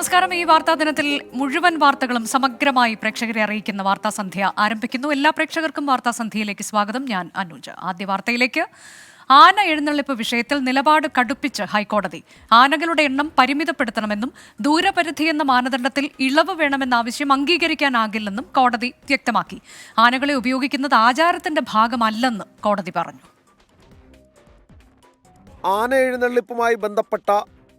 നമസ്കാരം. ഈ വാർത്താ ദിനത്തിൽ മുഴുവൻ വാർത്തകളും സമഗ്രമായി പ്രേക്ഷകരെ അറിയിക്കുന്ന വാർത്താ സന്ധ്യ ആരംഭിക്കുന്നു. എല്ലാ പ്രേക്ഷകർക്കും വാർത്താ സന്ധ്യയിലേക്ക് സ്വാഗതം. ഞാൻ അനുജ്. ആദ്യ വാർത്തയിലേക്ക്. ആന എഴുന്നള്ളിപ്പ് വിഷയത്തിൽ നിലപാട് കടുപ്പിച്ച് ഹൈക്കോടതി. ആനകളുടെ എണ്ണം പരിമിതപ്പെടുത്തണമെന്നും ദൂരപരിധി എന്ന മാനദണ്ഡത്തിൽ ഇളവ് വേണമെന്ന ആവശ്യം അംഗീകരിക്കാനാകില്ലെന്നും കോടതി വ്യക്തമാക്കി. ആനകളെ ഉപയോഗിക്കുന്നത് ആചാരത്തിന്റെ ഭാഗമല്ലെന്ന് കോടതി പറഞ്ഞു. ആന എഴുന്നള്ളിപ്പുമായി ബന്ധപ്പെട്ട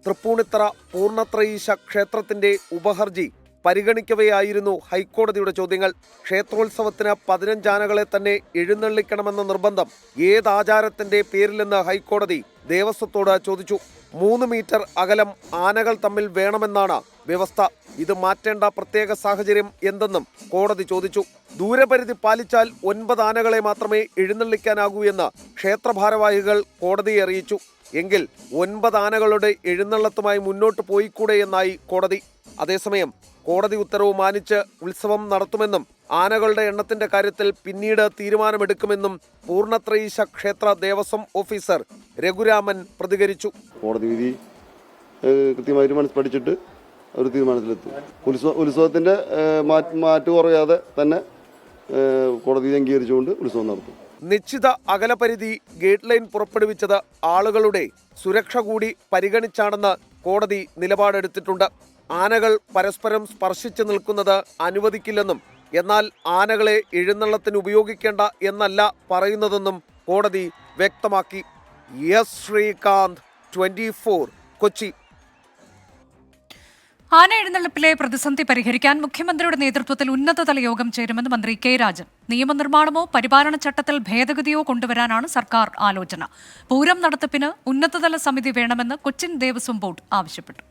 തൃപ്പൂണിത്തറ പൂർണ്ണത്രയീശ ക്ഷേത്രത്തിന്റെ ഉപഹർജി പരിഗണിക്കവെയായിരുന്നു ഹൈക്കോടതിയുടെ ചോദ്യങ്ങൾ. ക്ഷേത്രോത്സവത്തിന് 15 ആനകളെ തന്നെ എഴുന്നള്ളിക്കണമെന്ന നിർബന്ധം ഏതാചാരത്തിന്റെ പേരിലെന്ന് ഹൈക്കോടതി ദേവസ്വത്തോട് ചോദിച്ചു. 3 മീറ്റർ അകലം ആനകൾ തമ്മിൽ വേണമെന്നാണ് വ്യവസ്ഥ. ഇത് മാറ്റേണ്ട പ്രത്യേക സാഹചര്യം എന്തെന്നും കോടതി ചോദിച്ചു. ദൂരപരിധി പാലിച്ചാൽ 9 ആനകളെ മാത്രമേ എഴുന്നള്ളിക്കാനാകൂ എന്ന് ക്ഷേത്രഭാരവാഹികൾ കോടതിയെ അറിയിച്ചു. എങ്കിൽ 9 ആനകളുടെ എഴുന്നള്ളത്തുമായി മുന്നോട്ട് പോയിക്കൂടെ എന്നായി കോടതി. അതേസമയം കോടതി ഉത്തരവ് മാനിച്ച് ഉത്സവം നടത്തുമെന്നും ആനകളുടെ എണ്ണത്തിന്റെ കാര്യത്തിൽ പിന്നീട് തീരുമാനമെടുക്കുമെന്നും പൂർണ്ണത്രയീശ ക്ഷേത്ര ദേവസ്വം ഓഫീസർ രഘുരാമൻ പ്രതികരിച്ചു. കോടതി വിധി കൃത്യമായിട്ട് മനസ്സിലാക്കിയിട്ട് ഒരു തീരുമാനത്തിലെത്തും. ഉത്സവത്തിന്റെ മാറ്റു കുറയാതെ തന്നെ കോടതി അംഗീകരിച്ചുകൊണ്ട് ഉത്സവം നടത്തും. നിശ്ചിത അകലപരിധി ഗേറ്റ് ലൈൻ പുറപ്പെടുവിച്ചത് ആളുകളുടെ സുരക്ഷ കൂടി പരിഗണിച്ചാണെന്ന് കോടതി നിലപാടെടുത്തിട്ടുണ്ട്. ആനകൾ പരസ്പരം സ്പർശിച്ചു നിൽക്കുന്നത് അനുവദിക്കില്ലെന്നും എന്നാൽ ആനകളെ എഴുന്നള്ളത്തിന് ഉപയോഗിക്കേണ്ട എന്നല്ല പറയുന്നതെന്നും കോടതി വ്യക്തമാക്കി. എസ് ശ്രീകാന്ത്, 24, കൊച്ചി. ആന എഴുന്നള്ളിപ്പിലെ പ്രതിസന്ധി പരിഹരിക്കാൻ മുഖ്യമന്ത്രിയുടെ നേതൃത്വത്തിൽ ഉന്നതതല യോഗം ചേരുമെന്ന് മന്ത്രി കെ രാജൻ. നിയമനിർമ്മാണമോ പരിപാലന ചട്ടത്തിൽ ഭേദഗതിയോ കൊണ്ടുവരാനാണ് സർക്കാർ ആലോചന. പൂരം നടത്തിപ്പിന് ഉന്നതതല സമിതി വേണമെന്ന് കൊച്ചിൻ ദേവസ്വം ബോർഡ് ആവശ്യപ്പെട്ടു.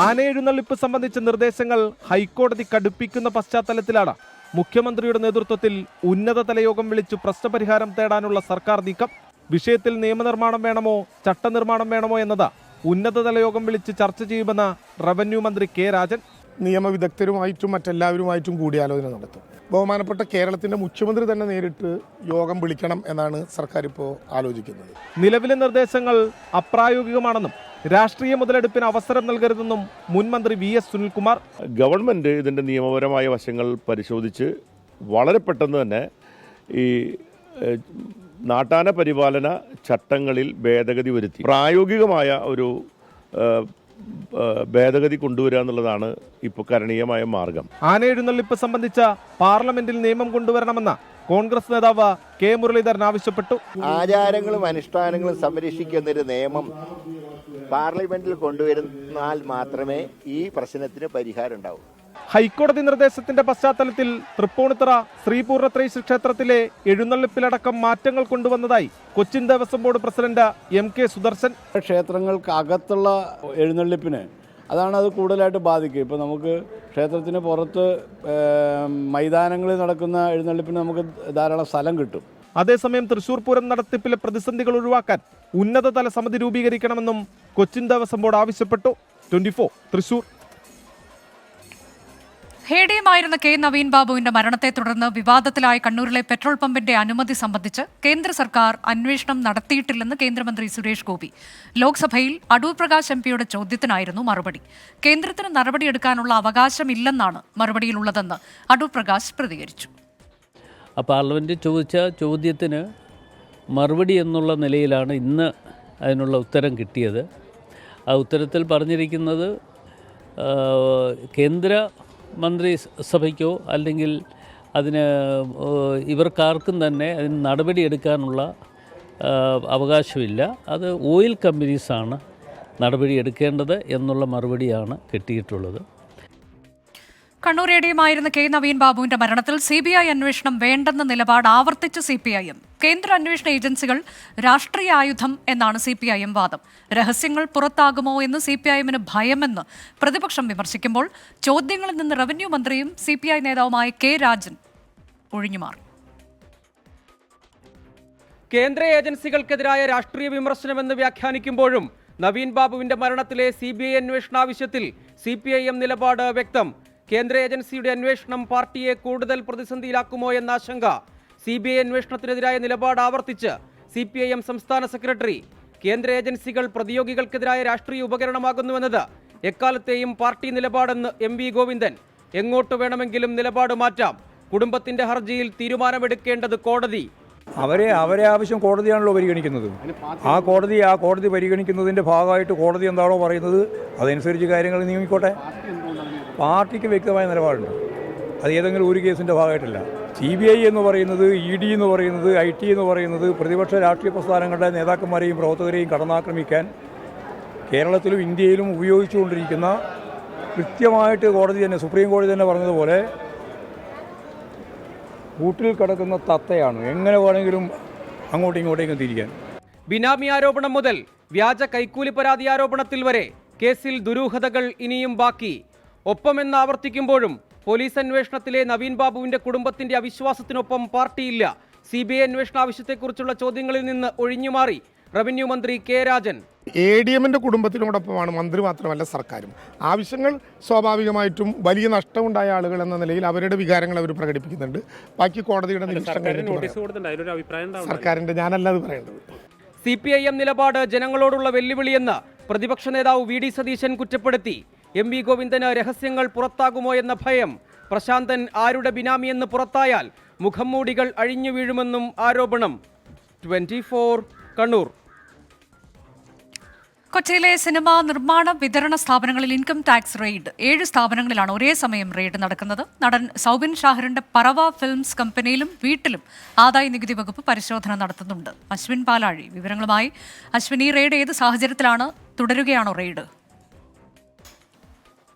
ആന എഴുന്നള്ളിപ്പ് സംബന്ധിച്ച നിർദ്ദേശങ്ങൾ ഹൈക്കോടതി കടുപ്പിക്കുന്ന പശ്ചാത്തലത്തിലാണ് മുഖ്യമന്ത്രിയുടെ നേതൃത്വത്തിൽ ഉന്നതതല യോഗം വിളിച്ചു പ്രശ്നപരിഹാരം തേടാനുള്ള സർക്കാർ നീക്കം. വിഷയത്തിൽ നിയമനിർമ്മാണം വേണമോ ചട്ടനിർമ്മാണം വേണമോ എന്നത് ഉന്നതതല യോഗം വിളിച്ച് ചർച്ച ചെയ്യുമെന്ന് റവന്യൂ മന്ത്രി കെ രാജൻ. നിയമവിദഗ്ധരുമായിട്ടും മറ്റെല്ലാവരുമായിട്ടും കൂടിയാലോചന നടത്തും. ബഹുമാനപ്പെട്ട കേരളത്തിന്റെ മുഖ്യമന്ത്രി തന്നെ നേരിട്ട് യോഗം വിളിക്കണം എന്നാണ് സർക്കാർ ഇപ്പോൾ ആലോചിക്കുന്നത്. നിലവിലെ നിർദ്ദേശങ്ങൾ അപ്രായോഗികമാണെന്നും രാഷ്ട്രീയ മുതലെടുപ്പിന് അവസരം നൽകരുതെന്നും മുൻ മന്ത്രി VS സുനിൽകുമാർ. ഗവൺമെൻറ് ഇതിൻ്റെ നിയമപരമായ വശങ്ങൾ പരിശോധിച്ച് വളരെ പെട്ടെന്ന് തന്നെ ഈ നാട്ടാന പരിപാലന ചട്ടങ്ങളിൽ ഭേദഗതി വരുത്തി പ്രായോഗികമായ ഒരു ഭേദഗതി കൊണ്ടുവരിക എന്നുള്ളതാണ് ഇപ്പോൾ കരണീയമായ മാർഗം. ആന എഴുന്നള്ളിപ്പ് സംബന്ധിച്ച പാർലമെന്റിൽ നിയമം കൊണ്ടുവരണമെന്ന് കോൺഗ്രസ് നേതാവ് കെ മുരളീധരൻ ആവശ്യപ്പെട്ടു. ആചാരങ്ങളും അനുഷ്ഠാനങ്ങളും സംരക്ഷിക്കുന്നൊരു നിയമം പാർലമെന്റിൽ കൊണ്ടുവരുന്നാൽ മാത്രമേ ഈ പ്രശ്നത്തിന് പരിഹാരം ഉണ്ടാവൂ. ഹൈക്കോടതി നിർദ്ദേശത്തിന്റെ പശ്ചാത്തലത്തിൽ തൃപ്പൂണിത്തറ ശ്രീ പൂർണ്ണത്രയീശ ക്ഷേത്രത്തിലെ എഴുന്നള്ളിപ്പിലടക്കം മാറ്റങ്ങൾ കൊണ്ടുവന്നതായി Cochin Devaswom board president MK Sudarshan. ക്ഷേത്രങ്ങൾക്ക് അകത്തുള്ള എഴുന്നള്ളിപ്പിന് അത് കൂടുതലായിട്ട് ബാധിക്കും. ഇപ്പോൾ നമുക്ക് ക്ഷേത്രത്തിന് പുറത്ത് മൈതാനങ്ങളിൽ നടക്കുന്ന എഴുന്നള്ളിപ്പിന് നമുക്ക് ധാരാളം സ്ഥലം കിട്ടും. അതേസമയം തൃശൂർ പൂരം നടത്തിപ്പിലെ പ്രതിസന്ധികൾ ഒഴിവാക്കാൻ ഉന്നതതല സമിതി രൂപീകരിക്കണമെന്നും കൊച്ചിൻ ദേവസ്വം ബോർഡ് ആവശ്യപ്പെട്ടു. 24 തൃശൂർ. ഹേഡിയുമായിരുന്ന കെ നവീൻ ബാബുവിന്റെ മരണത്തെ തുടർന്ന് വിവാദത്തിലായ കണ്ണൂരിലെ പെട്രോൾ പമ്പിന്റെ അനുമതി സംബന്ധിച്ച് കേന്ദ്ര സർക്കാർ അന്വേഷണം നടത്തിയിട്ടില്ലെന്ന് കേന്ദ്രമന്ത്രി സുരേഷ് ഗോപി. ലോക്സഭയിൽ അടൂർ പ്രകാശ് MPയുടെ ചോദ്യത്തിനായിരുന്നു മറുപടി. കേന്ദ്രത്തിന് നടപടിയെടുക്കാനുള്ള അവകാശമില്ലെന്നാണ് മറുപടിയിലുള്ളതെന്ന് അടൂർ പ്രകാശ് പ്രതികരിച്ചു. പാർലമെൻറ്റ് ചോദിച്ച ചോദ്യത്തിന് മറുപടി എന്നുള്ള നിലയിലാണ് ഇന്ന് അതിനുള്ള ഉത്തരം കിട്ടിയത്. ആ ഉത്തരത്തിൽ പറഞ്ഞിരിക്കുന്നത് കേന്ദ്ര മന്ത്രിസഭയ്ക്കോ അല്ലെങ്കിൽ ഇവർക്കാർക്കും തന്നെ അതിന് നടപടിയെടുക്കാനുള്ള അവകാശമില്ല. അത് ഓയിൽ കമ്പനീസാണ് നടപടിയെടുക്കേണ്ടത് എന്നുള്ള മറുപടിയാണ് കിട്ടിയിട്ടുള്ളത്. കണ്ണൂർ ADയുമായിരുന്ന കെ നവീൻ ബാബുവിന്റെ മരണത്തിൽ CBI അന്വേഷണം വേണ്ടെന്ന നിലപാട് ആവർത്തിച്ച് CPIM. കേന്ദ്ര അന്വേഷണ ഏജൻസികൾ രാഷ്ട്രീയ ആയുധം എന്നാണ് CPIM വാദം. രഹസ്യങ്ങൾ പുറത്താകുമോ എന്ന് CPIMന് ഭയമെന്ന് പ്രതിപക്ഷം വിമർശിക്കുമ്പോൾ ചോദ്യങ്ങളിൽ നിന്ന് റവന്യൂ മന്ത്രിയും CPI നേതാവുമായ കെ രാജൻ ഒഴിഞ്ഞുമാറി. കേന്ദ്ര ഏജൻസികൾക്കെതിരായ രാഷ്ട്രീയ വിമർശനമെന്ന് വ്യാഖ്യാനിക്കുമ്പോഴും നവീൻ ബാബുവിന്റെ മരണത്തിലെ CBI അന്വേഷണ ആവശ്യത്തിൽ CPIM നിലപാട് വ്യക്തം. കേന്ദ്ര ഏജൻസിയുടെ അന്വേഷണം പാർട്ടിയെ കൂടുതൽ പ്രതിസന്ധിയിലാക്കുമോ എന്ന ആശങ്ക. CBI അന്വേഷണത്തിനെതിരായ നിലപാട് ആവർത്തിച്ച് CPIM സംസ്ഥാന സെക്രട്ടറി. കേന്ദ്ര ഏജൻസികൾ പ്രതിയോഗികൾക്കെതിരായ രാഷ്ട്രീയ ഉപകരണമാകുന്നുവെന്നത് എക്കാലത്തെയും പാർട്ടി നിലപാടെന്ന് MV ഗോവിന്ദൻ. എങ്ങോട്ട് വേണമെങ്കിലും നിലപാട് മാറ്റാം. കുടുംബത്തിന്റെ ഹർജിയിൽ തീരുമാനമെടുക്കേണ്ടത് കോടതി. അവരെ ആവശ്യം കോടതിയാണല്ലോ പരിഗണിക്കുന്നത്. ആ കോടതി പരിഗണിക്കുന്നതിൻ്റെ ഭാഗമായിട്ട് കോടതി എന്താണോ പറയുന്നത് അതനുസരിച്ച് കാര്യങ്ങൾ നീങ്ങിക്കോട്ടെ. പാർട്ടിക്ക് വ്യക്തമായ നിലപാടുണ്ട്. അത് ഏതെങ്കിലും ഒരു കേസിൻ്റെ ഭാഗമായിട്ടല്ല. CBI എന്ന് പറയുന്നത്, ED എന്ന് പറയുന്നത്, IT എന്ന് പറയുന്നത് പ്രതിപക്ഷ രാഷ്ട്രീയ പ്രസ്ഥാനങ്ങളുടെ നേതാക്കന്മാരെയും പ്രവർത്തകരെയും കടന്നാക്രമിക്കാൻ കേരളത്തിലും ഇന്ത്യയിലും ഉപയോഗിച്ചുകൊണ്ടിരിക്കുന്ന കൃത്യമായിട്ട് കോടതി തന്നെ, സുപ്രീം കോടതി തന്നെ പറഞ്ഞതുപോലെ കൂട്ടിൽ കിടക്കുന്ന തത്തയാണ്. എങ്ങനെ വേണമെങ്കിലും അങ്ങോട്ടും ഇങ്ങോട്ടേക്കും തിരിക്കാൻ. ബിനാമി ആരോപണം മുതൽ വ്യാജ കൈക്കൂലി പരാതി ആരോപണത്തിൽ വരെ കേസിൽ ദുരൂഹതകൾ ഇനിയും ബാക്കി. ഒപ്പമെന്ന് ആവർത്തിക്കുമ്പോഴും പോലീസ് അന്വേഷണത്തിലെ നവീൻ ബാബുവിന്റെ കുടുംബത്തിന്റെ അവിശ്വാസത്തിനൊപ്പം പാർട്ടിയില്ല. CBI അന്വേഷണ ആവശ്യത്തെക്കുറിച്ചുള്ള ചോദ്യങ്ങളിൽ നിന്ന് ഒഴിഞ്ഞുമാറി റവന്യൂ മന്ത്രി K രാജൻ. ADMന്റെ കുടുംബത്തിനോടൊപ്പമാണ് മന്ത്രി മാത്രമല്ല സർക്കാരും. ആവശ്യങ്ങൾ സ്വാഭാവികമായിട്ടും വലിയ നഷ്ടമുണ്ടായ ആളുകൾ എന്ന നിലയിൽ അവരുടെ വികാരങ്ങൾ അവർ പ്രകടിപ്പിക്കുന്നുണ്ട്. ബാക്കി കോടതിയുടെ സർക്കാരിന്റെ ഞാനല്ല അത് പറയേണ്ടത്. CPIM നിലപാട് ജനങ്ങളോടുള്ള വെല്ലുവിളിയെന്ന് പ്രതിപക്ഷ നേതാവ് VD സതീശൻ കുറ്റപ്പെടുത്തി. MV ഗോവിന്ദന് രഹസ്യങ്ങൾ പുറത്താകുമോ എന്ന ഭയം. പ്രശാന്തൻ ആരുടെ ബിനാമിയെന്ന് പുറത്തായാൽ മുഖംമൂടികൾ അഴിഞ്ഞു വീഴുമെന്നും ആരോപണം. 24 കണ്ണൂർ. കൊച്ചിയിലെ സിനിമാ നിർമ്മാണ വിതരണ സ്ഥാപനങ്ങളിൽ ഇൻകം ടാക്സ് റെയ്ഡ്. 7 സ്ഥാപനങ്ങളിലാണ് ഒരേ സമയം റെയ്ഡ് നടക്കുന്നത്. നടൻ സൗബിൻ ഷാഹിറിന്റെ പറവ ഫിലിംസ് കമ്പനിയിലും വീട്ടിലും ആദായ നികുതി വകുപ്പ് പരിശോധന നടത്തുന്നുണ്ട്. അശ്വിൻ പാലാഴി വിവരങ്ങളുമായി. അശ്വിൻ, ഈ റെയ്ഡ് ഏത് സാഹചര്യത്തിലാണ്? തുടരുകയാണോ റെയ്ഡ്?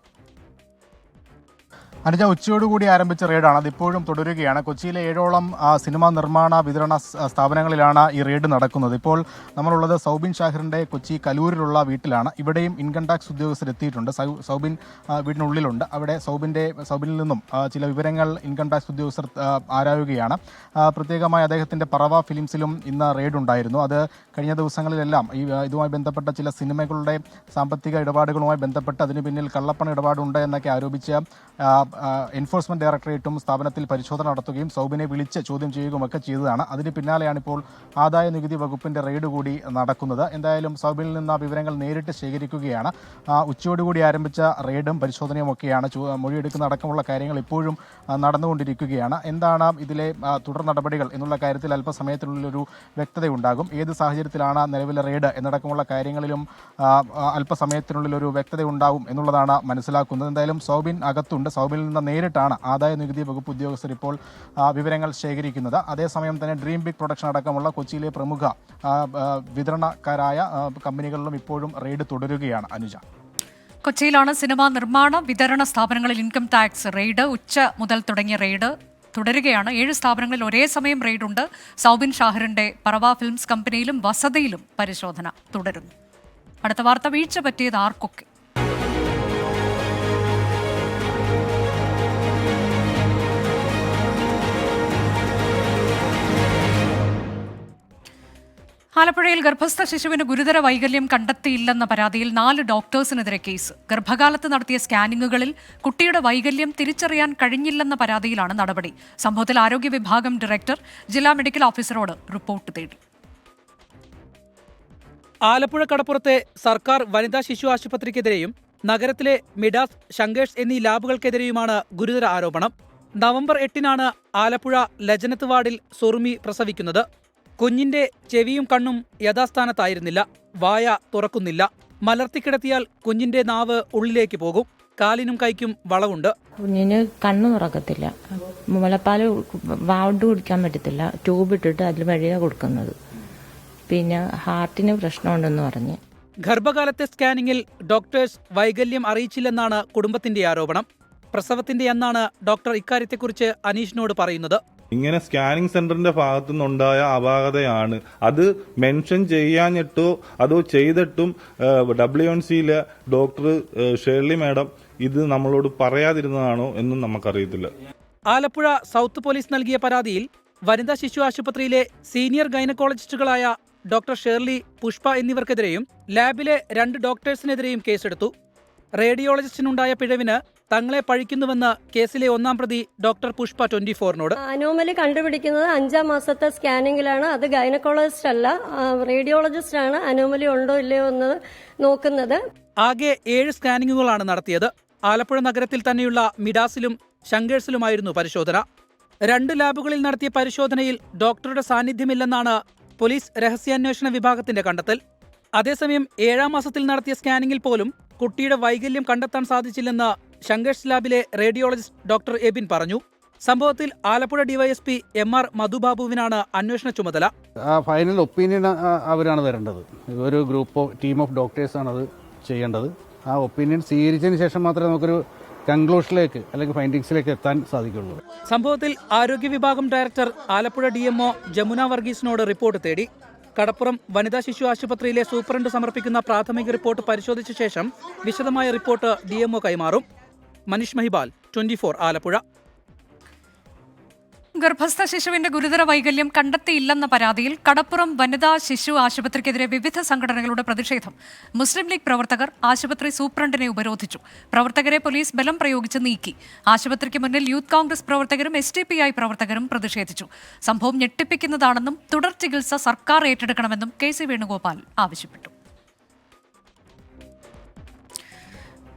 അനുജ, ഉച്ചയോടുകൂടി ആരംഭിച്ച റെയ്ഡാണ്, അതിപ്പോഴും തുടരുകയാണ്. കൊച്ചിയിലെ 7ഓളം സിനിമാ നിർമ്മാണ വിതരണ സ്ഥാപനങ്ങളിലാണ് ഈ റെയ്ഡ് നടക്കുന്നത്. ഇപ്പോൾ നമ്മളുള്ളത് സൗബിൻ ഷാഹിറിന്റെ കൊച്ചി കലൂരിലുള്ള വീട്ടിലാണ്. ഇവിടെയും ഇൻകം ടാക്സ് ഉദ്യോഗസ്ഥർ എത്തിയിട്ടുണ്ട്. സൗബിൻ വീടിനുള്ളിലുണ്ട്. അവിടെ സൗബിനിൽ നിന്നും ചില വിവരങ്ങൾ ഇൻകം ടാക്സ് ഉദ്യോഗസ്ഥർ ആരായുകയാണ്. പ്രത്യേകമായി അദ്ദേഹത്തിന്റെ പറവ ഫിലിംസിലും ഇന്ന് റെയ്ഡ് ഉണ്ടായിരുന്നു. അത് കഴിഞ്ഞ ദിവസങ്ങളിലെല്ലാം ഇതുമായി ബന്ധപ്പെട്ട ചില സിനിമകളുടെ സാമ്പത്തിക ഇടപാടുകളുമായി ബന്ധപ്പെട്ട് അതിന് പിന്നിൽ കള്ളപ്പണ ഇടപാടുണ്ട് എന്നൊക്കെ ആരോപിച്ച് എൻഫോഴ്സ്മെന്റ് ഡയറക്ടറേറ്റും സ്ഥാപനത്തിൽ പരിശോധന നടത്തുകയും സൗബിനെ വിളിച്ച് ചോദ്യം ചെയ്യുകയുമൊക്കെ ചെയ്തതാണ്. അതിന് പിന്നാലെയാണ് ഇപ്പോൾ ആദായ നികുതി വകുപ്പിന്റെ റെയ്ഡ് കൂടി നടക്കുന്നത്. എന്തായാലും സൗബിനിൽ നിന്ന് ആ വിവരങ്ങൾ നേരിട്ട് ശേഖരിക്കുകയാണ്. ഉച്ചയോടുകൂടി ആരംഭിച്ച റെയ്ഡും പരിശോധനയും ഒക്കെയാണ്. മൊഴിയെടുക്കുന്ന അടക്കമുള്ള കാര്യങ്ങൾ ഇപ്പോഴും നടന്നുകൊണ്ടിരിക്കുകയാണ്. എന്താണ് ഇതിലെ തുടർ നടപടികൾ എന്നുള്ള കാര്യത്തിൽ അല്പസമയത്തിനുള്ളിലൊരു വ്യക്തതയുണ്ടാകും. ഏത് സാഹചര്യത്തിലാണ് നിലവിലെ റെയ്ഡ് എന്നടക്കമുള്ള കാര്യങ്ങളിലും അല്പസമയത്തിനുള്ളിലൊരു വ്യക്തത ഉണ്ടാവും എന്നുള്ളതാണ് മനസ്സിലാക്കുന്നത്. എന്തായാലും സൗബിൻ അകത്തുണ്ട്. സൗബിനിൽ നിന്ന് നേരിട്ടാണ് ആദായ നികുതി വകുപ്പ് ഉദ്യോഗസ്ഥർ ഇപ്പോൾ വിവരങ്ങൾ ശേഖരിക്കുന്നത്. അതേസമയം തന്നെ ഡ്രീം ബിഗ് പ്രൊഡക്ഷൻ അടക്കമുള്ള കൊച്ചിയിലെ പ്രമുഖ വിതരണക്കാരായ കമ്പനികളിലും ഇപ്പോഴും റെയ്ഡ് തുടരുകയാണ്. അനുജ, കൊച്ചിയിലാണ് സിനിമാ നിർമ്മാണ വിതരണ സ്ഥാപനങ്ങളിൽ ഇൻകം ടാക്സ് റെയ്ഡ്. ഉച്ച മുതൽ തുടങ്ങിയ റെയ്ഡ് തുടരുകയാണ്. 7 സ്ഥാപനങ്ങളിൽ ഒരേ സമയം റെയ്ഡുണ്ട്. സൗബിൻ ഷാഹിറിന്റെ പറവ ഫിലിംസ് കമ്പനിയിലും വസതിയിലും പരിശോധന തുടരുന്നു. അടുത്ത വാർത്ത, വീഴ്ച പറ്റിയത് ആർക്കൊക്കെ? ആലപ്പുഴയിൽ ഗർഭസ്ഥ ശിശുവിന് ഗുരുതര വൈകല്യം കണ്ടെത്തിയില്ലെന്ന പരാതിയിൽ 4 ഡോക്ടേഴ്സിനെതിരെ കേസ്. ഗർഭകാലത്ത് നടത്തിയ സ്കാനിങ്ങുകളിൽ കുട്ടിയുടെ വൈകല്യം തിരിച്ചറിയാൻ കഴിഞ്ഞില്ലെന്ന പരാതിയിലാണ് നടപടി. സംഭവത്തിൽ ആരോഗ്യ വിഭാഗം ഡയറക്ടർ ജില്ലാ മെഡിക്കൽ ഓഫീസറോട് റിപ്പോർട്ട് തേടി. ആലപ്പുഴ കടപ്പുറത്തെ സർക്കാർ വനിതാ ശിശു ആശുപത്രിക്കെതിരെയും നഗരത്തിലെ മിഡാസ്, ശങ്കേഴ്സ് എന്നീ ലാബുകൾക്കെതിരെയുമാണ് ഗുരുതര ആരോപണം. നവംബർ 8-നാണ് ആലപ്പുഴ ലജനത്ത് വാർഡിൽ സുറുമി പ്രസവിക്കുന്നത്. കുഞ്ഞിന്റെ ചെവിയും കണ്ണും യഥാസ്ഥാനത്തായിരുന്നില്ല. വായ തുറക്കുന്നില്ല. മലർത്തിക്കിടത്തിയാൽ കുഞ്ഞിന്റെ നാവ് ഉള്ളിലേക്ക് പോകും. കാലിനും കൈക്കും വളവുണ്ട്. കുഞ്ഞിന് കണ്ണു തുറക്കത്തില്ല. മുലപ്പാൽ വാണ്ട് കുടിക്കാൻ പറ്റത്തില്ല. ട്യൂബ് ഇട്ടിട്ട് അതിൽ വഴിയാണ് കൊടുക്കുന്നത്. പിന്നെ ഹാർട്ടിന് പ്രശ്നമുണ്ടെന്ന് പറഞ്ഞ്. ഗർഭകാലത്തെ സ്കാനിങ്ങിൽ ഡോക്ടേഴ്സ് വൈകല്യം അറിയിച്ചില്ലെന്നാണ് കുടുംബത്തിന്റെ ആരോപണം. പ്രസവത്തിന്റെ അന്നാണ് ഡോക്ടർ ഇക്കാര്യത്തെക്കുറിച്ച് അനീഷിനോട് പറയുന്നത്. ഇങ്ങനെ സ്കാനിംഗ് സെന്ററിന്റെ ഭാഗത്തു നിന്നുണ്ടായ അപാകതയാണ്. അത് മെൻഷൻ ചെയ്യാഞ്ഞിട്ടോ അതോ ചെയ്തിട്ടും WNCയിലെ ഡോക്ടർ ഷേർലി മാഡം ഇത് നമ്മളോട് പറയാതിരുന്നതാണോ എന്നും നമുക്കറിയത്തില്ല. ആലപ്പുഴ സൗത്ത് പോലീസ് നൽകിയ പരാതിയിൽ വനിതാ ശിശു ആശുപത്രിയിലെ സീനിയർ ഗൈനക്കോളജിസ്റ്റുകളായ ഡോക്ടർ ഷേർലി, പുഷ്പ എന്നിവർക്കെതിരെയും ലാബിലെ 2 ഡോക്ടേഴ്സിനെതിരെയും കേസെടുത്തു. റേഡിയോളജിസ്റ്റിനുണ്ടായ പിഴവിന് തങ്ങളെ പഴിക്കുന്നുവെന്ന് കേസിലെ ഒന്നാം പ്രതി ഡോക്ടർ പുഷ്പ 24-നോട്. അനോമലി കണ്ടുപിടിക്കുന്നത് 5-ാം മാസത്തെ സ്കാനിങ്ങിലാണ്. അത് ഗൈനക്കോളജിസ്റ്റ് അല്ല, റേഡിയോളജിസ്റ്റ് ആണ് അനോമലി ഉണ്ടോ ഇല്ലയോ എന്ന് നോക്കുന്നത്. ആകെ 7 സ്കാനിങ്ങുകളാണ് നടത്തിയത്. ആലപ്പുഴ നഗരത്തിൽ തന്നെയുള്ള മിഡാസിലും ശങ്കേഴ്സിലുമായിരുന്നു പരിശോധന. 2 ലാബുകളിൽ നടത്തിയ പരിശോധനയിൽ ഡോക്ടറുടെ സാന്നിധ്യമില്ലെന്നാണ് പോലീസ് രഹസ്യാന്വേഷണ വിഭാഗത്തിന്റെ കണ്ടെത്തൽ. അതേസമയം 7-ാം മാസത്തിൽ നടത്തിയ സ്കാനിങ്ങിൽ പോലും കുട്ടിയുടെ വൈകല്യം കണ്ടെത്താൻ സാധിച്ചില്ലെന്ന് ശങ്കേഴ്സ് ലാബിലെ റേഡിയോളജിസ്റ്റ് ഡോക്ടർ എബിൻ പറഞ്ഞു. സംഭവത്തിൽ ആലപ്പുഴ ഡിവൈഎസ്പി MR മധുബാബുവിനാണ് അന്വേഷണ ചുമതല. ഫൈനൽ ഒപ്പീനിയൻ അവരാണ് വരേണ്ടത്. ഒരു ടീം ഓഫ് ഡോക്ടേഴ്സാണ് അത് ചെയ്യേണ്ടത്. ആ ഒപ്പീനിയൻ സ്വീകരിച്ചതിന് ശേഷം മാത്രമേ നമുക്കൊരു കൺക്ലൂഷനിലേക്ക് അല്ലെങ്കിൽ ഫൈൻഡിങ്സിലേക്ക് എത്താൻ സാധിക്കുള്ളൂ. സംഭവത്തിൽ ആരോഗ്യ വിഭാഗം ഡയറക്ടർ ആലപ്പുഴ DMO ജമുന വർഗീസിനോട് റിപ്പോർട്ട് തേടി. കടപ്പുറം വനിതാ ശിശു ആശുപത്രിയിലെ സൂപ്രണ്ട് സമർപ്പിക്കുന്ന പ്രാഥമിക റിപ്പോർട്ട് പരിശോധിച്ച ശേഷം വിശദമായ റിപ്പോർട്ട് DMO കൈമാറും. മനീഷ് മഹിബാൽ, 24 ആലപ്പുഴ. ഗർഭസ്ഥ ശിശുവിന്റെ ഗുരുതര വൈകല്യം കണ്ടെത്തിയില്ലെന്ന പരാതിയിൽ കടപ്പുറം വനിതാ ശിശു ആശുപത്രിക്കെതിരെ വിവിധ സംഘടനകളുടെ പ്രതിഷേധം. മുസ്ലിം ലീഗ് പ്രവർത്തകർ ആശുപത്രി സൂപ്രണ്ടിനെ ഉപരോധിച്ചു. പ്രവർത്തകരെ പോലീസ് ബലം പ്രയോഗിച്ച് നീക്കി. ആശുപത്രിക്ക് മുന്നിൽ യൂത്ത് കോൺഗ്രസ് പ്രവർത്തകരും SDPI പ്രവർത്തകരും പ്രതിഷേധിച്ചു. സംഭവം ഞെട്ടിപ്പിക്കുന്നതാണെന്നും തുടർ ചികിത്സ സർക്കാർ ഏറ്റെടുക്കണമെന്നും KC വേണുഗോപാൽ ആവശ്യപ്പെട്ടു.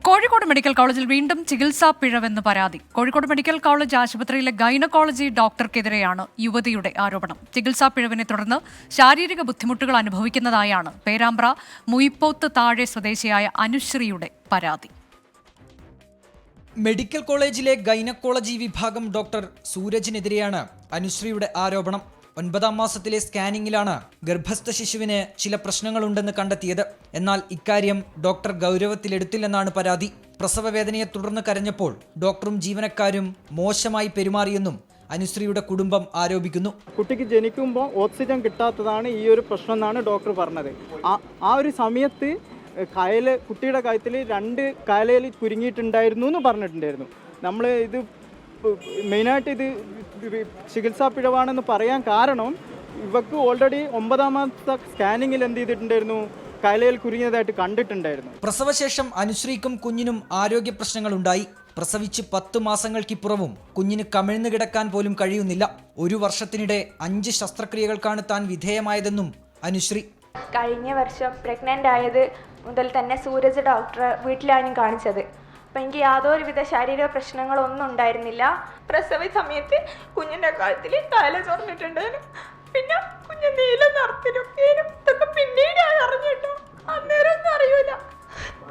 കോഴിക്കോട് മെഡിക്കൽ കോളേജിൽ വീണ്ടും ചികിത്സാ പിഴവെന്ന് പരാതി. കോഴിക്കോട് മെഡിക്കൽ കോളേജ് ആശുപത്രിയിലെ ഗൈനക്കോളജി ഡോക്ടർക്കെതിരെയാണ് യുവതിയുടെ ആരോപണം. ചികിത്സാ പിഴവിനെ തുടർന്ന് ശാരീരിക ബുദ്ധിമുട്ടുകൾ അനുഭവിക്കുന്നതായാണ് പേരാമ്പ്ര മുയിപ്പോത്ത് താഴെ സ്വദേശിയായ അനുശ്രീയുടെ പരാതി. മെഡിക്കൽ കോളേജിലെ ഗൈനക്കോളജി വിഭാഗം ഡോക്ടർ സൂരജിനെതിരെയാണ് അനുശ്രീയുടെ ആരോപണം. 9-ാം മാസത്തിലെ സ്കാനിങ്ങിലാണ് ഗർഭസ്ഥ ശിശുവിന് ചില പ്രശ്നങ്ങളുണ്ടെന്ന് കണ്ടെത്തിയത്. എന്നാൽ ഇക്കാര്യം ഡോക്ടർ ഗൗരവത്തിലെടുത്തില്ലെന്നാണ് പരാതി. പ്രസവവേദനയെ തുടർന്ന് കരഞ്ഞപ്പോൾ ഡോക്ടറും ജീവനക്കാരും മോശമായി പെരുമാറിയെന്നും അനുശ്രീയുടെ കുടുംബം ആരോപിക്കുന്നു. കുട്ടിക്ക് ജനിക്കുമ്പോൾ ഓക്സിജൻ കിട്ടാത്തതാണ് ഈ ഒരു പ്രശ്നം എന്നാണ് ഡോക്ടർ പറഞ്ഞത്. ആ ഒരു സമയത്ത് കുട്ടിയുടെ കഴുത്തിൽ 2 കയലയിൽ കുരുങ്ങിയിട്ടുണ്ടായിരുന്നു എന്ന് പറഞ്ഞിട്ടുണ്ടായിരുന്നു. നമ്മൾ ഇത് മെയിനായിട്ട് ഇത് ചികിത്സാ പിഴവാണെന്ന് പറയാൻ കാരണം ഇവർക്ക് ഓൾറെഡി 9-ാം മാസത്തെ സ്കാനിങ്ങിൽ എന്ത് ചെയ്തിട്ടുണ്ടായിരുന്നു, കയലയിൽ കുരുങ്ങിയതായിട്ട് കണ്ടിട്ടുണ്ടായിരുന്നു. പ്രസവശേഷം അനുശ്രീക്കും കുഞ്ഞിനും ആരോഗ്യ പ്രശ്നങ്ങളുണ്ടായി. പ്രസവിച്ച് 10 മാസങ്ങൾക്കിപ്പുറവും കുഞ്ഞിന് കമിഴ്ന്നു കിടക്കാൻ പോലും കഴിയുന്നില്ല. 1 വർഷത്തിനിടെ 5 ശസ്ത്രക്രിയകൾക്കാണ് താൻ വിധേയമായതെന്നും അനുശ്രീ. കഴിഞ്ഞ വർഷം പ്രഗ്നൻ്റ് ആയത് മുതൽ തന്നെ സൂരജ് ഡോക്ടറെ വീട്ടിലാണ് കാണിച്ചത്. അപ്പം എനിക്ക് യാതൊരുവിധ ശാരീരിക പ്രശ്നങ്ങളൊന്നും ഉണ്ടായിരുന്നില്ല. പ്രസവ സമയത്ത് കുഞ്ഞിൻ്റെ കഴുത്തിൽ തല ചൊറിഞ്ഞിട്ടുണ്ടായിരുന്നു. പിന്നെ കുഞ്ഞ് നീല നിറത്തിലൊക്കെയും ഇതൊക്കെ പിന്നീടാണ് അറിഞ്ഞിട്ടോ, അന്നേരം ഒന്നും അറിയൂല.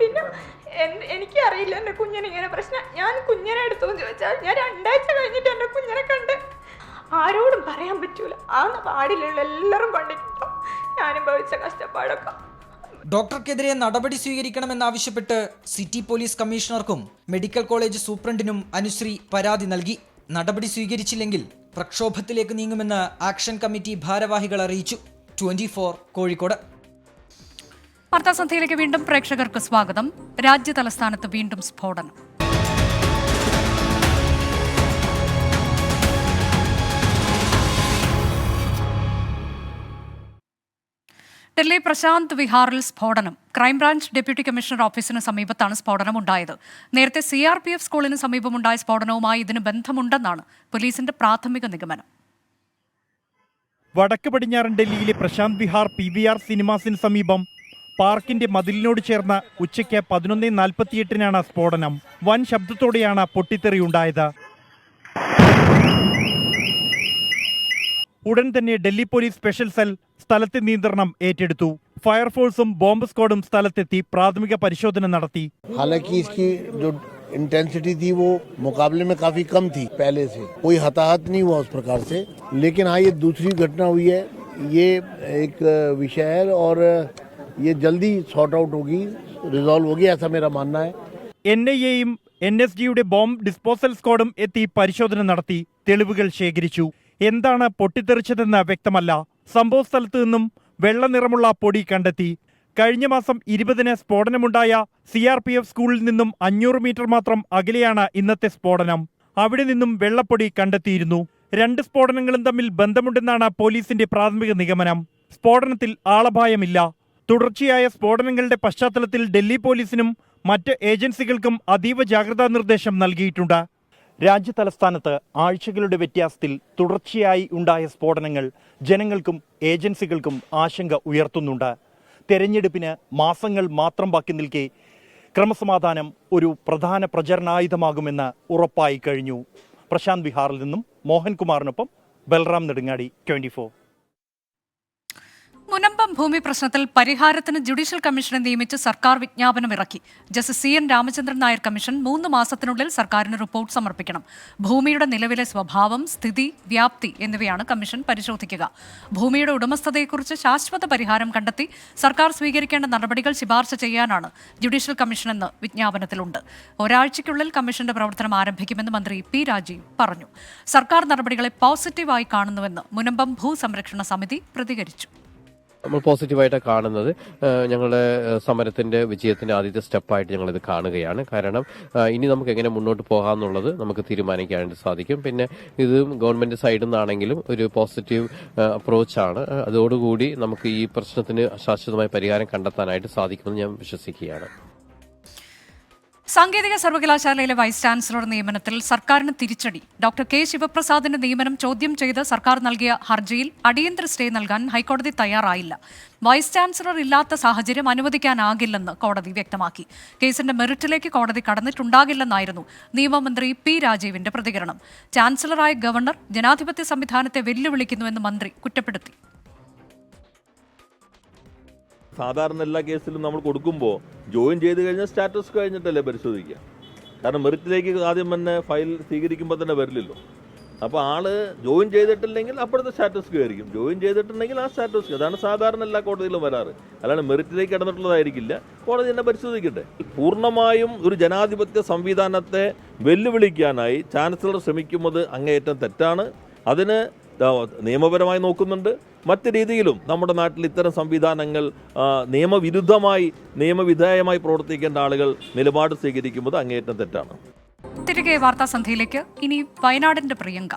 പിന്നെ എനിക്കറിയില്ല എൻ്റെ കുഞ്ഞിന് ഇങ്ങനെ പ്രശ്നം. ഞാൻ കുഞ്ഞിനെ എടുത്തോന്ന് ചോദിച്ചാൽ ഞാൻ 2 ആഴ്ച കഴിഞ്ഞിട്ട് എൻ്റെ കുഞ്ഞിനെ കണ്ട്. ആരോടും പറയാൻ പറ്റൂല. ആ പാടിലുള്ള എല്ലാവരും കണ്ടിട്ടോ ഞാനും ഭവിച്ച കഷ്ടപ്പാടൊക്കെ. ഡോക്ടർക്കെതിരെ നടപടി സ്വീകരിക്കണമെന്നാവശ്യപ്പെട്ട് സിറ്റി പോലീസ് കമ്മീഷണർക്കും മെഡിക്കൽ കോളേജ് സൂപ്രണ്ടിനും അനുശ്രീ പരാതി നൽകി. നടപടി സ്വീകരിച്ചില്ലെങ്കിൽ പ്രക്ഷോഭത്തിലേക്ക് നീങ്ങുമെന്ന് ആക്ഷൻ കമ്മിറ്റി ഭാരവാഹികൾ അറിയിച്ചു. 24 കോഴിക്കോട്. വാർത്താസന്ധ്യയിലേക്ക് വീണ്ടും പ്രേക്ഷകർക്ക് സ്വാഗതം. രാജ്യ തലസ്ഥാനത്ത് വീണ്ടും സ്ഫോടനം. ഡൽഹി പ്രശാന്ത് വിഹാറിൽ സ്ഫോടനം. ക്രൈംബ്രാഞ്ച് ഡെപ്യൂട്ടി കമ്മീഷണർ ഓഫീസിന് സമീപത്താണ് സ്ഫോടനം ഉണ്ടായത്. നേരത്തെ CRPF സ്കൂളിന് സമീപമുണ്ടായ സ്ഫോടനവുമായി ഇതിന് ബന്ധമുണ്ടെന്നാണ് പോലീസിന്റെ പ്രാഥമിക നിഗമനം. വടക്ക് പടിഞ്ഞാറൻ ഡൽഹിയിലെ പ്രശാന്ത് വിഹാർ PVR സിനിമാസിന് സമീപം പാർക്കിന്റെ മതിലിനോട് ചേർന്ന് ഉച്ചയ്ക്ക് 11:48 സ്ഫോടനം. വൻ ശബ്ദത്തോടെയാണ് പൊട്ടിത്തെറിയുണ്ടായത്. ഉടൻ തന്നെ ഡൽഹി പോലീസ് സ്പെഷ്യൽ സെൽ സ്ഥലത്തെ നിയന്ത്രണം ഏറ്റെടുത്തു. ഫയർഫോഴ്സും ബോംബ് സ്ക്വാഡും സ്ഥലത്തെത്തി പ്രാഥമിക പരിശോധന നടത്തി. हालांकि इसकी जो इंटेंसिटी थी वो मुकाबले में काफी कम थी पहले से, कोई हताहत नहीं हुआ उस प्रकार से. लेकिन हाँ, ये दूसरी घटना हुई है, ये एक विषय है और ये जल्दी सॉर्ट आउट होगी, रिजॉल्व होगी, ऐसा मेरा मानना है. NIAയും NSGയുടെ ബോംബ് ഡിസ്പോസൽ സ്ക്വാഡും എത്തി പരിശോധന നടത്തി തെളിവുകൾ ശേഖരിച്ചു. എന്താണ് പൊട്ടിത്തെറിച്ചതെന്ന് വ്യക്തമല്ല. സംഭവസ്ഥലത്ത് നിന്നും വെള്ള നിറമുള്ള പൊടി കണ്ടെത്തി. കഴിഞ്ഞ മാസം 20-ന് സ്ഫോടനമുണ്ടായ CRPF സ്കൂളിൽ നിന്നും 500 മീറ്റർ മാത്രം അകലെയാണ് ഇന്നത്തെ സ്ഫോടനം. അവിടെ നിന്നും വെള്ളപ്പൊടി കണ്ടെത്തിയിരുന്നു. 2 സ്ഫോടനങ്ങളും തമ്മിൽ ബന്ധമുണ്ടെന്നാണ് പോലീസിന്റെ പ്രാഥമിക നിഗമനം. സ്ഫോടനത്തിൽ ആളപായമില്ല. തുടർച്ചയായ സ്ഫോടനങ്ങളുടെ പശ്ചാത്തലത്തിൽ ഡൽഹി പോലീസിനും മറ്റ് ഏജൻസികൾക്കും അതീവ ജാഗ്രതാ നിർദ്ദേശം നൽകിയിട്ടുണ്ട്. രാജ്യതലസ്ഥാനത്ത് ആഴ്ചകളുടെ വ്യത്യാസത്തിൽ തുടർച്ചയായി ഉണ്ടായ സ്ഫോടനങ്ങൾ ജനങ്ങൾക്കും ഏജൻസികൾക്കും ആശങ്ക ഉയർത്തുന്നുണ്ട്. തെരഞ്ഞെടുപ്പിന് മാസങ്ങൾ മാത്രം ബാക്കി നിൽക്കെ ക്രമസമാധാനം ഒരു പ്രധാന പ്രചരണായുധമാകുമെന്ന് ഉറപ്പായി കഴിഞ്ഞു. പ്രശാന്ത് ബിഹാറിൽ നിന്നും മോഹൻകുമാറിനൊപ്പം ബൽറാം നെടുങ്ങാടി, 24. മുനമ്പം ഭൂമി പ്രശ്നത്തിൽ പരിഹാരത്തിന് ജുഡീഷ്യൽ കമ്മീഷനെ നിയമിച്ച് സർക്കാർ വിജ്ഞാപനമിറക്കി. Justice CN Ramachandran Nair commission 3 മാസത്തിനുള്ളിൽ സർക്കാരിന് റിപ്പോർട്ട് സമർപ്പിക്കണം. ഭൂമിയുടെ നിലവിലെ സ്വഭാവം, സ്ഥിതി, വ്യാപ്തി എന്നിവയാണ് കമ്മീഷൻ പരിശോധിക്കുക. ഭൂമിയുടെ ഉടമസ്ഥതയെക്കുറിച്ച് ശാശ്വത പരിഹാരം കണ്ടെത്തി സർക്കാർ സ്വീകരിക്കേണ്ട നടപടികൾ ശുപാർശ ചെയ്യാനാണ് ജുഡീഷ്യൽ കമ്മീഷനെന്ന് വിജ്ഞാപനത്തിലുണ്ട്. ഒരാഴ്ചയ്ക്കുള്ളിൽ കമ്മീഷന്റെ പ്രവർത്തനം ആരംഭിക്കുമെന്ന് മന്ത്രി P. രാജീവ് പറഞ്ഞു. സർക്കാർ നടപടികളെ പോസിറ്റീവായി കാണുന്നുവെന്ന് മുനമ്പം ഭൂസംരക്ഷണ സമിതി പ്രതികരിച്ചു. നമ്മൾ പോസിറ്റീവായിട്ടാണ് കാണുന്നത്. ഞങ്ങളുടെ സമരത്തിന്റെ വിജയത്തിന്റെ ആദ്യത്തെ സ്റ്റെപ്പായിട്ട് ഞങ്ങളിത് കാണുകയാണ്. കാരണം ഇനി നമുക്ക് എങ്ങനെ മുന്നോട്ട് പോകാമെന്നുള്ളത് നമുക്ക് തീരുമാനിക്കാനായിട്ട് സാധിക്കും. പിന്നെ ഇത് ഗവൺമെന്റ് സൈഡിൽ നിന്നാണെങ്കിലും ഒരു പോസിറ്റീവ് അപ്രോച്ചാണ്. അതോടുകൂടി നമുക്ക് ഈ പ്രശ്നത്തിന് ശാശ്വതമായ പരിഹാരം കണ്ടെത്താനായിട്ട് സാധിക്കുമെന്ന് ഞാൻ വിശ്വസിക്കുകയാണ്. സാങ്കേതിക സർവകലാശാലയിലെ വൈസ് ചാൻസലർ നിയമനത്തിൽ സർക്കാരിന് തിരിച്ചടി. Doctor K. ശിവപ്രസാദിന്റെ നിയമനം ചോദ്യം ചെയ്ത് സർക്കാർ നൽകിയ ഹർജിയിൽ അടിയന്തര സ്റ്റേ നൽകാൻ ഹൈക്കോടതി തയ്യാറായില്ല. വൈസ് ചാൻസലർ ഇല്ലാത്ത സാഹചര്യം അനുവദിക്കാനാകില്ലെന്ന് കോടതി വ്യക്തമാക്കി. കേസിന്റെ മെറിറ്റിലേക്ക് കോടതി കടന്നിട്ടുണ്ടാകില്ലെന്നായിരുന്നു നിയമമന്ത്രി P. രാജീവിന്റെ പ്രതികരണം. ചാൻസലറായ ഗവർണർ ജനാധിപത്യ സംവിധാനത്തെ വെല്ലുവിളിക്കുന്നുവെന്ന് മന്ത്രി കുറ്റപ്പെടുത്തി. സാധാരണ എല്ലാ കേസിലും നമ്മൾ കൊടുക്കുമ്പോൾ ജോയിൻ ചെയ്ത് കഴിഞ്ഞാൽ സ്റ്റാറ്റസ് കഴിഞ്ഞിട്ടല്ലേ പരിശോധിക്കുക. കാരണം മെറിറ്റിലേക്ക് ആദ്യം തന്നെ ഫയൽ സ്വീകരിക്കുമ്പോൾ തന്നെ വരില്ലല്ലോ. അപ്പോൾ ആള് ജോയിൻ ചെയ്തിട്ടില്ലെങ്കിൽ അപ്പോഴത്തെ സ്റ്റാറ്റസ് കയറിക്കും, ജോയിൻ ചെയ്തിട്ടുണ്ടെങ്കിൽ ആ സ്റ്റാറ്റസ്. അതാണ് സാധാരണ എല്ലാ കോടതിയിലും വരാറ്. അല്ലാണ്ട് മെറിറ്റിലേക്ക് കടന്നിട്ടുള്ളതായിരിക്കില്ല. കോടതി തന്നെ പരിശോധിക്കട്ടെ. പൂർണ്ണമായും ഒരു ജനാധിപത്യ സംവിധാനത്തെ വെല്ലുവിളിക്കാനായി ചാൻസലർ ശ്രമിക്കുന്നത് അങ്ങേയറ്റം തെറ്റാണ്. അതിന് നിയമപരമായി നോക്കുന്നുണ്ട്. മറ്റ് രീതിയിലും നമ്മുടെ നാട്ടിൽ ഇത്തരം സംവിധാനങ്ങൾ നിയമവിരുദ്ധമായി നിയമവിധേയമായി പ്രവർത്തിക്കേണ്ട ആളുകൾ നിലപാട് സ്വീകരിക്കുന്നത് അങ്ങേയറ്റം തെറ്റാണ്. തിരികെ വാർത്താസന്ധിയിലേക്ക്. ഇനി വയനാടിന്റെ പ്രിയങ്ക.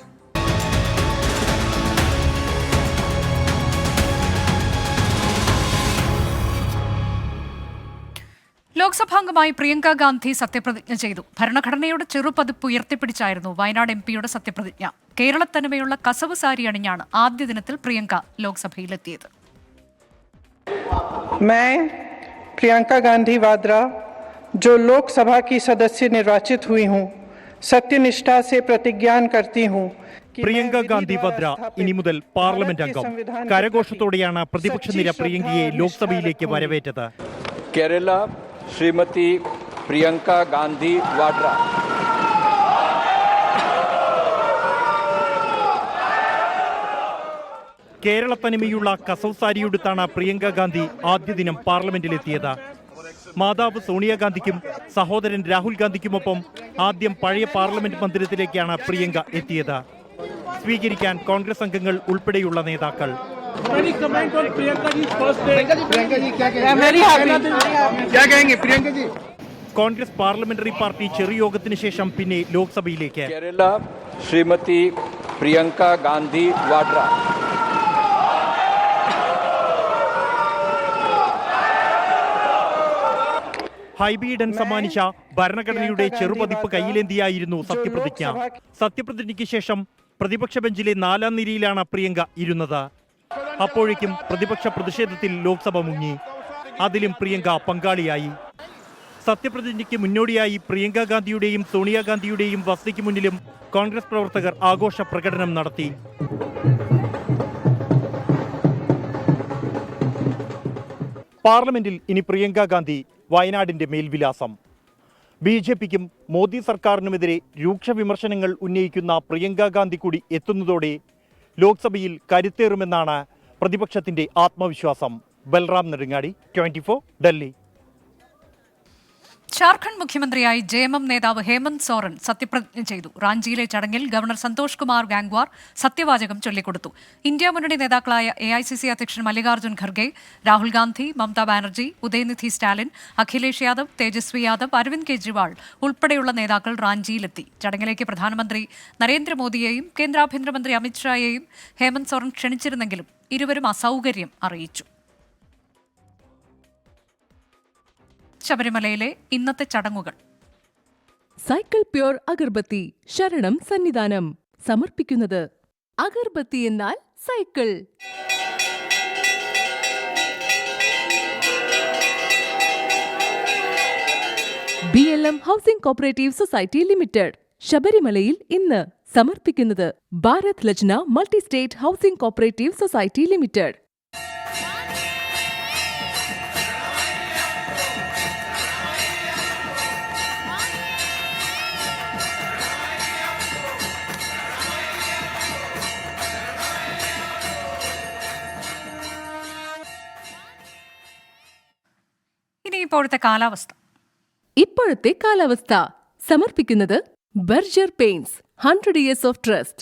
ലോക്സഭാംഗമായി പ്രിയങ്ക ഗാന്ധി സത്യപ്രതിജ്ഞ ചെയ്തു. ഭരണഘടനയുടെ ചെറുപതിപ്പ് ഉയർത്തിപ്പിടിച്ചായിരുന്നു വയനാട് MP-യുടെ സത്യപ്രതിജ്ഞ. കേരളത്തനിമയുള്ള കസവ് സാരി അണിഞ്ഞാണ് ആദ്യ ദിനത്തിൽ പ്രിയങ്ക ലോക്സഭയിലെത്തിയത്. मैं प्रियंका गांधी वाड्रा जो लोकसभा की सदस्य निर्वाचित हुई हूं, सत्यनिष्ठा से प्रतिज्ञा करती हूं. പ്രിയങ്ക ഗാന്ധി വദ്ര ഇനി മുതൽ പാർലമെന്റ് അംഗം. കരഘോഷത്തോടെയാണ് പ്രതിപക്ഷ നിര പ്രിയങ്കയെ ലോക്സഭയിലേക്ക് വരവേറ്റത്. കേരള ശ്രീമതി പ്രിയങ്ക ഗാന്ധി വാഡ്ര. കേരളത്തനിമയുള്ള കസവ് സാരിയുടുത്താണ് പ്രിയങ്ക ഗാന്ധി ആദ്യ ദിനം പാർലമെന്റിലെത്തിയത്. മാതാവ് സോണിയാഗാന്ധിക്കും സഹോദരൻ രാഹുൽ ഗാന്ധിക്കുമൊപ്പം ആദ്യം പഴയ പാർലമെന്റ് മന്ദിരത്തിലേക്കാണ് പ്രിയങ്ക എത്തിയത്. സ്വീകരിക്കാൻ കോൺഗ്രസ് അംഗങ്ങൾ ഉൾപ്പെടെയുള്ള നേതാക്കൾ. കോൺഗ്രസ് പാർലമെന്ററി പാർട്ടി ചെറുയോഗത്തിന് ശേഷം പിന്നെ ലോക്സഭയിലേക്ക്. കേരള ശ്രീമതി പ്രിയങ്ക ഗാന്ധി വാഡ്ര. ഹൈബീഡൻ സമ്മാനിച്ച ഭരണഘടനയുടെ ചെറുപതിപ്പ് കയ്യിലേന്തിയായിരുന്നു സത്യപ്രതിജ്ഞ. സത്യപ്രതിജ്ഞയ്ക്ക് ശേഷം പ്രതിപക്ഷ ബെഞ്ചിലെ 4ാം നിരയിലാണ് പ്രിയങ്ക ഇരുന്നത്. അപ്പോഴേക്കും പ്രതിപക്ഷ പ്രതിഷേധത്തിൽ ലോക്സഭ മുങ്ങി. അതിലും പ്രിയങ്ക പങ്കാളിയായി. സത്യപ്രതിജ്ഞയ്ക്ക് മുന്നോടിയായി പ്രിയങ്ക ഗാന്ധിയുടെയും സോണിയാഗാന്ധിയുടെയും വസതിക്ക് മുന്നിലും കോൺഗ്രസ് പ്രവർത്തകർ ആഘോഷ പ്രകടനം നടത്തി. പാർലമെന്റിൽ ഇനി പ്രിയങ്ക ഗാന്ധി വയനാടിന്റെ മേൽവിലാസം. BJPക്കും മോദി സർക്കാരിനുമെതിരെ രൂക്ഷ വിമർശനങ്ങൾ ഉന്നയിക്കുന്ന പ്രിയങ്ക ഗാന്ധി കൂടി എത്തുന്നതോടെ ലോക്സഭയിൽ കരുത്തേറുമെന്നാണ് പ്രതിപക്ഷത്തിന്റെ ആത്മവിശ്വാസം. ബൽറാം നെടുങ്ങാടി, 24, ഡൽഹി. ജാർഖണ്ഡ് മുഖ്യമന്ത്രിയായി JMM നേതാവ് ഹേമന്ത് സോറൻ സത്യപ്രതിജ്ഞ ചെയ്തു. റാഞ്ചിയിലെ ചടങ്ങിൽ ഗവർണർ സന്തോഷ് കുമാർ ഗാംഗ്വാർ സത്യവാചകം ചൊല്ലിക്കൊടുത്തു. ഇന്ത്യ മുന്നണി നേതാക്കളായ AICC അധ്യക്ഷൻ മല്ലികാർജ്ജുൻ ഖർഗെ, രാഹുൽ ഗാന്ധി, മമതാ ബാനർജി, ഉദയനിധി സ്റ്റാലിൻ, അഖിലേഷ് യാദവ്, തേജസ്വി യാദവ്, അരവിന്ദ് കെജ്രിവാൾ ഉൾപ്പെടെയുള്ള നേതാക്കൾ റാഞ്ചിയിലെത്തി. ചടങ്ങിലേക്ക് പ്രധാനമന്ത്രി നരേന്ദ്രമോദിയെയും കേന്ദ്ര ആഭ്യന്തരമന്ത്രി അമിത്ഷായെയും ഹേമന്ത് സോറൻ ക്ഷണിച്ചിരുന്നെങ്കിലും ഇരുവരും അസൗകര്യം അറിയിച്ചു. ശബരിമലയിലെ ഇന്നത്തെ ചടങ്ങുകൾ. സൈക്കിൾ പ്യൂർ അഗർബത്തി ശരണം സന്നിധാനം സമർപ്പിക്കുന്നത് അഗർബത്തി എന്നാൽ Cycle. BLM housing cooperative society limited ശബരിമലയിൽ ഇന്ന് സമർപ്പിക്കുന്നത് Bharat Lajna multi state housing cooperative society limited. ഇനി ഇപ്പോഴത്തെ കാലാവസ്ഥ. ഇപ്പോഴത്തെ കാലാവസ്ഥ സമർപ്പിക്കുന്നത് Berger paints 100 years of trust.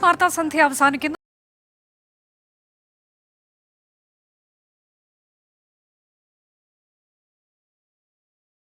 വാർത്താസന്ധ്യ അവസാനിക്കുന്നു.